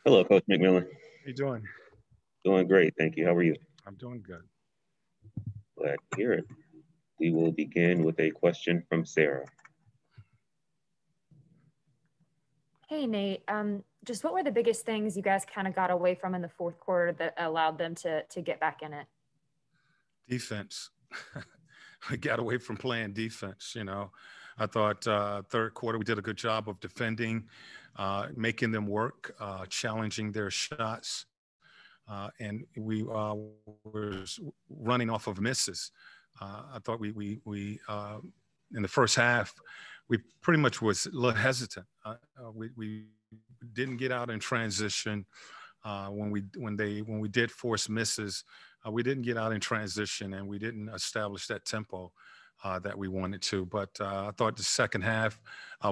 Hello, Coach McMillan. How you doing? Doing great, thank you. How are you? I'm doing good. Glad to hear it. We will begin with a question from Sarah. Hey, Nate. Just what were the biggest things you guys kind of got away from in the fourth quarter that allowed them to get back in it? Defense. We got away from playing defense. I thought third quarter we did a good job of defending, making them work, challenging their shots, and we were running off of misses. I thought we in the first half we pretty much was a little hesitant. We didn't get out in transition when we did force misses. We didn't get out in transition, and we didn't establish that tempo that we wanted to. But I thought the second half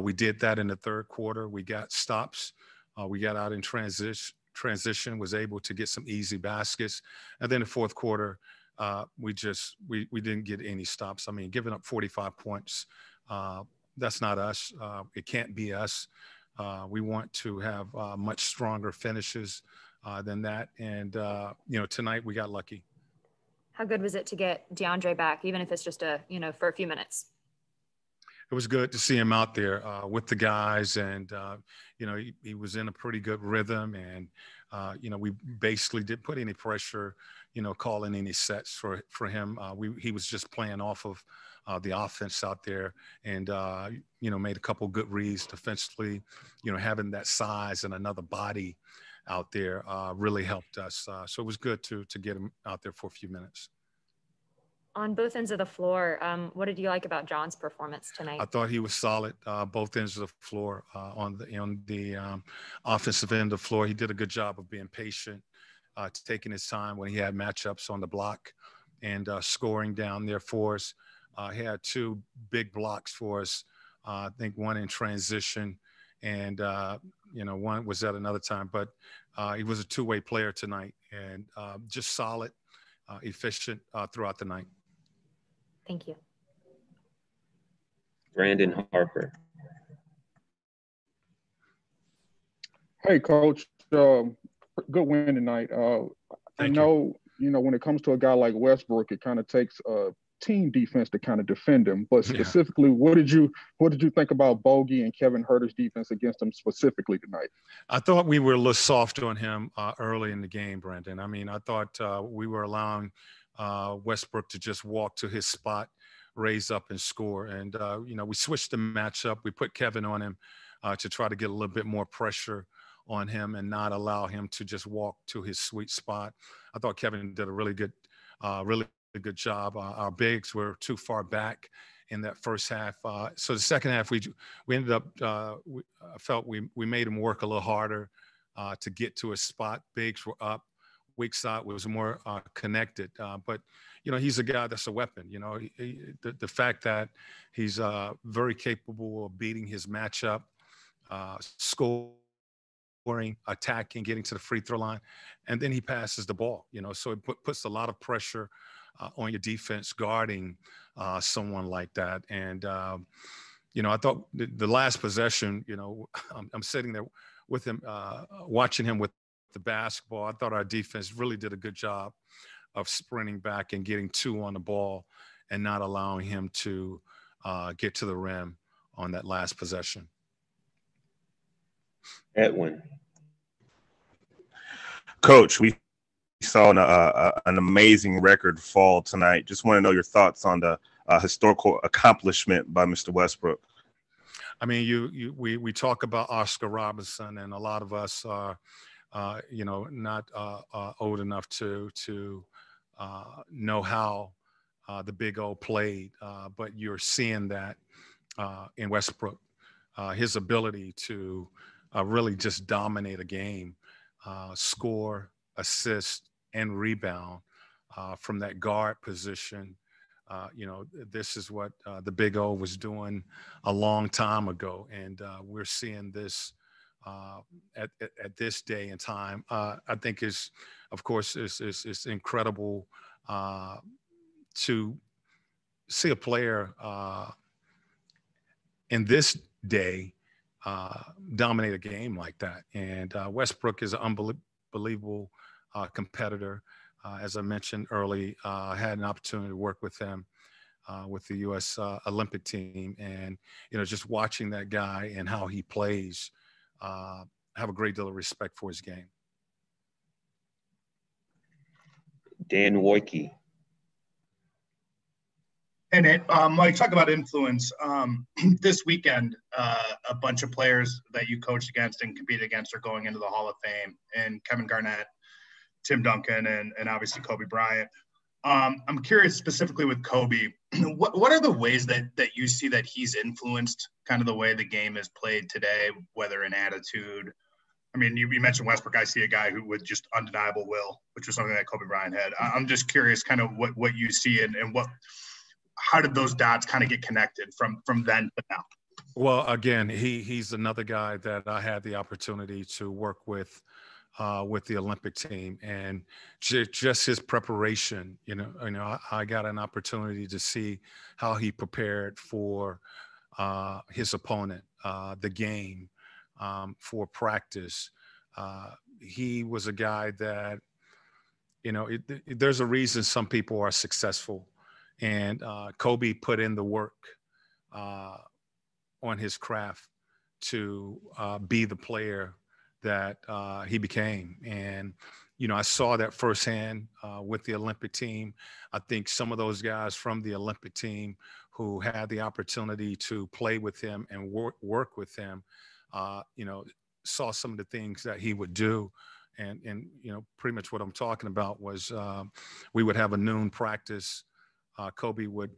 we did that in the third quarter. We got stops. We got out in transition, was able to get some easy baskets, and then the fourth quarter we didn't get any stops. I mean, giving up 45 points. That's not us. It can't be us. We want to have much stronger finishes than that. And, tonight we got lucky. How good was it to get DeAndre back, even if it's just for a few minutes? It was good to see him out there with the guys. And, he was in a pretty good rhythm. And, we basically didn't put any pressure, calling any sets for him. He was just playing off of the offense out there and, made a couple good reads defensively. Having that size and another body out there really helped us. So it was good to get him out there for a few minutes. On both ends of the floor, what did you like about John's performance tonight? I thought he was solid, both ends of the floor. On the offensive end of the floor, he did a good job of being patient, taking his time when he had matchups on the block and scoring down there for us. He had two big blocks for us. I think one in transition and, one was at another time. But he was a two-way player tonight and just solid, efficient throughout the night. Thank you. Brandon Harper. Hey, Coach. Good win tonight. I know, when it comes to a guy like Westbrook, it kind of takes a team defense to kind of defend him. But specifically, what did you think about Bogey and Kevin Huerter's defense against him specifically tonight? I thought we were a little soft on him early in the game, Brandon. I mean, I thought we were allowing Westbrook to just walk to his spot, raise up and score. And, we switched the matchup. We put Kevin on him to try to get a little bit more pressure on him and not allow him to just walk to his sweet spot. I thought Kevin did a really good job. Our bigs were too far back in that first half. So the second half, we ended up, I felt we made him work a little harder to get to his spot. Bigs were up. Weak side was more connected. But, he's a guy that's a weapon. The fact that he's very capable of beating his matchup, scoring, attacking, getting to the free throw line, and then he passes the ball, so it puts a lot of pressure on your defense guarding someone like that. And, I thought the last possession, I'm sitting there with him, watching him with the basketball. I thought our defense really did a good job of sprinting back and getting two on the ball and not allowing him to get to the rim on that last possession. Edwin. Coach, we saw an amazing record fall tonight. Just want to know your thoughts on the historical accomplishment by Mr. Westbrook. I mean, we talk about Oscar Robertson, and a lot of us are, not old enough to know how the Big O played, but you're seeing that in Westbrook, his ability to really just dominate a game, score, assist, and rebound from that guard position. This is what the Big O was doing a long time ago, and we're seeing this at this day and time. I think is incredible to see a player in this day dominate a game like that. And Westbrook is an unbelievable competitor. As I mentioned early, I had an opportunity to work with him with the U.S. Olympic team. And, just watching that guy and how he plays, I have a great deal of respect for his game. Dan Wojcicki. And talk about influence. This weekend, a bunch of players that you coached against and competed against are going into the Hall of Fame, and Kevin Garnett, Tim Duncan, and obviously Kobe Bryant. I'm curious specifically with Kobe, what are the ways that you see that he's influenced kind of the way the game is played today, whether in attitude? I mean, you mentioned Westbrook. I see a guy who with just undeniable will, which was something that Kobe Bryant had. I'm just curious kind of what you see and how did those dots kind of get connected from then to now? Well, again, he's another guy that I had the opportunity to work with the Olympic team, and just his preparation. I got an opportunity to see how he prepared for his opponent, the game, for practice. He was a guy that, there's a reason some people are successful. And Kobe put in the work on his craft to be the player that he became. And, I saw that firsthand with the Olympic team. I think some of those guys from the Olympic team who had the opportunity to play with him and work with him, saw some of the things that he would do. And pretty much what I'm talking about was we would have a noon practice. Kobe would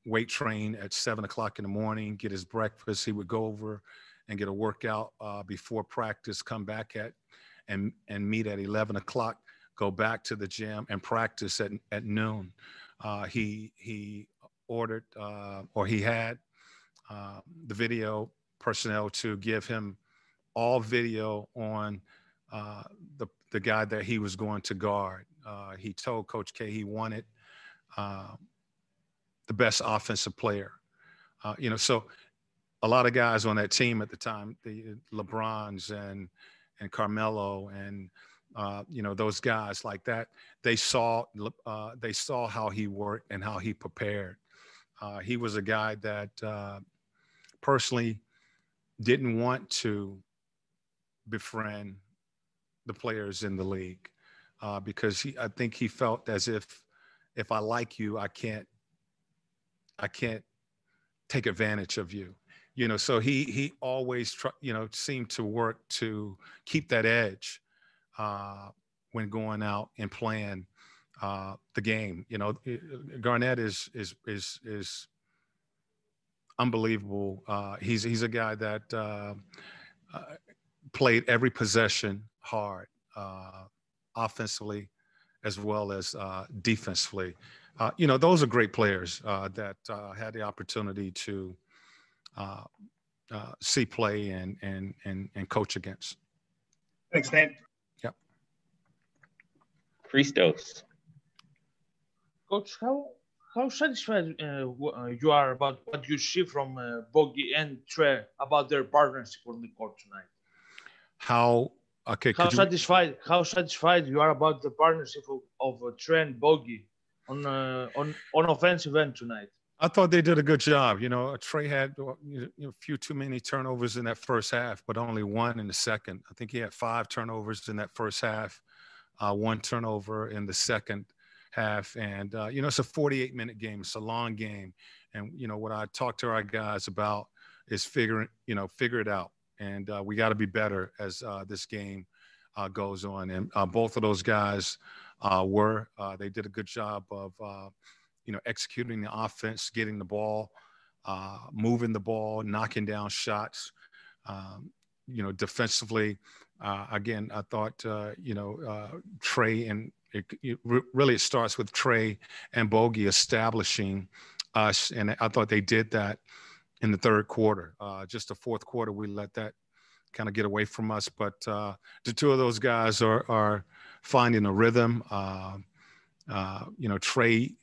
weight train at 7 o'clock in the morning, get his breakfast. He would go over and get a workout before practice, come back and meet at 11 o'clock, go back to the gym and practice at noon. He ordered or he had the video personnel to give him all video on the guy that he was going to guard. He told Coach K he wanted the best offensive player. So a lot of guys on that team at the time, the LeBrons and Carmelo and those guys like that, they saw how he worked and how he prepared. He was a guy that personally didn't want to befriend the players in the league because I think he felt as if I like you, I can't take advantage of you. So he always seemed to work to keep that edge when going out and playing the game. Garnett is unbelievable. He's a guy that played every possession hard, offensively as well as defensively. Those are great players that had the opportunity to see play and coach against. Thanks, Nate. Yep. Christos. Coach, how satisfied you are about what you see from Bogey and Trey about their partnership on the court tonight? How satisfied you are about the partnership of Trey and Bogey on offensive end tonight? I thought they did a good job. Trey had a few too many turnovers in that first half, but only one in the second. I think he had 5 turnovers in that first half, 1 turnover in the second half. And, it's a 48-minute game. It's a long game. And, what I talk to our guys about is figure it out. And we got to be better as this game goes on. And both of those guys they did a good job of, executing the offense, getting the ball, moving the ball, knocking down shots. Defensively, again, I thought, Trey and it starts with Trey and Bogey establishing us. And I thought they did that in the third quarter. Just the fourth quarter, we let that kind of get away from us. But the two of those guys are finding a rhythm. Trey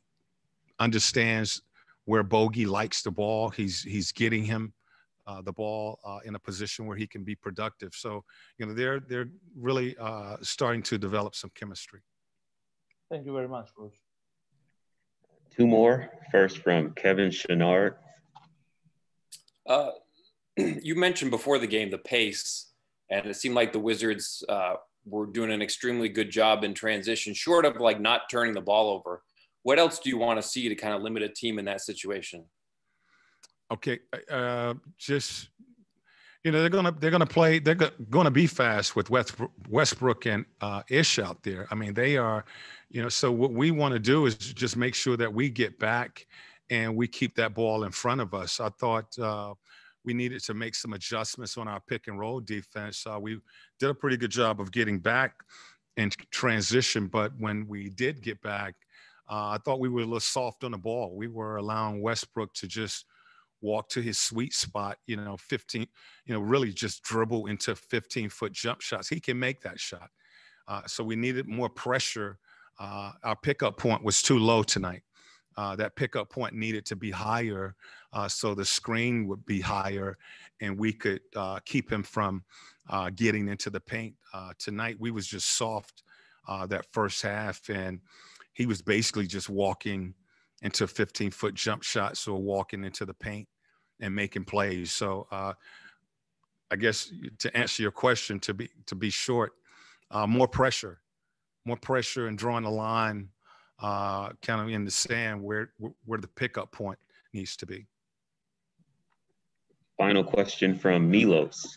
understands where Bogey likes the ball. He's getting him the ball in a position where he can be productive. So, they're really starting to develop some chemistry. Thank you very much, Coach. Two more. First from Kevin Chenard. You mentioned before the game the pace, and it seemed like the Wizards were doing an extremely good job in transition, short of like not turning the ball over. What else do you want to see to kind of limit a team in that situation? Okay, just they're gonna be fast with Westbrook and Ish out there. I mean, they are, So what we want to do is just make sure that we get back and we keep that ball in front of us. I thought we needed to make some adjustments on our pick and roll defense. We did a pretty good job of getting back in transition, but when we did get back, I thought we were a little soft on the ball. We were allowing Westbrook to just walk to his sweet spot, 15, really just dribble into 15-foot jump shots. He can make that shot. So we needed more pressure. Our pickup point was too low tonight. That pickup point needed to be higher, so the screen would be higher and we could keep him from getting into the paint. Tonight, we was just soft that first half, and he was basically just walking into 15-foot jump shots or walking into the paint and making plays. So I guess to answer your question, to be short, more pressure and drawing a line kind of in the sand where the pickup point needs to be. Final question from Milos.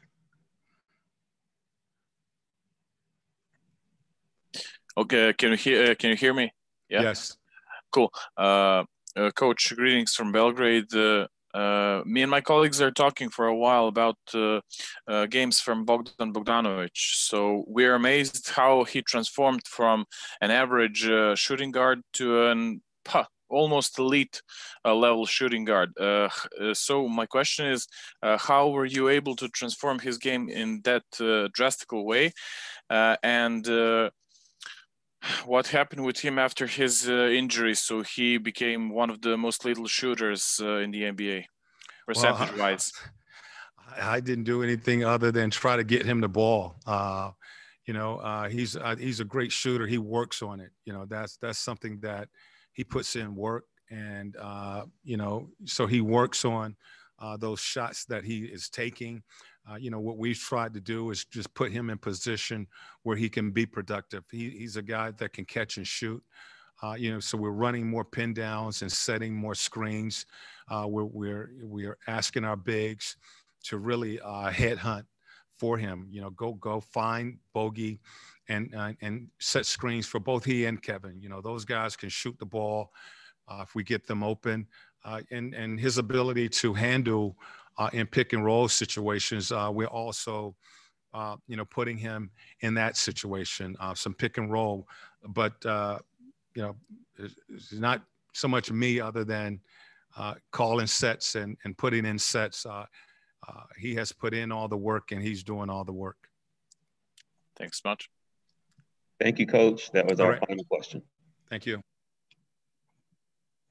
Okay, can you hear me? Yeah? Yes. Cool. Coach, greetings from Belgrade. Me and my colleagues are talking for a while about games from Bogdan Bogdanovic. So we're amazed how he transformed from an average shooting guard to an almost elite level shooting guard. So my question is, how were you able to transform his game in that drastic way? And what happened with him after his injury? So he became one of the most lethal shooters in the NBA, percentage-wise. I didn't do anything other than try to get him the ball. He's a great shooter. He works on it. That's something that he puts in work, and so he works on those shots that he is taking. What we've tried to do is just put him in position where he can be productive. He's a guy that can catch and shoot. So we're running more pin downs and setting more screens. We're asking our bigs to really headhunt for him. Go find Bogey and set screens for both he and Kevin. Those guys can shoot the ball if we get them open, and his ability to handle in pick and roll situations. We're also, putting him in that situation, some pick and roll, but, it's not so much me other than calling sets and putting in sets. He has put in all the work and he's doing all the work. Thanks much. Thank you, Coach. That was our final question. Thank you.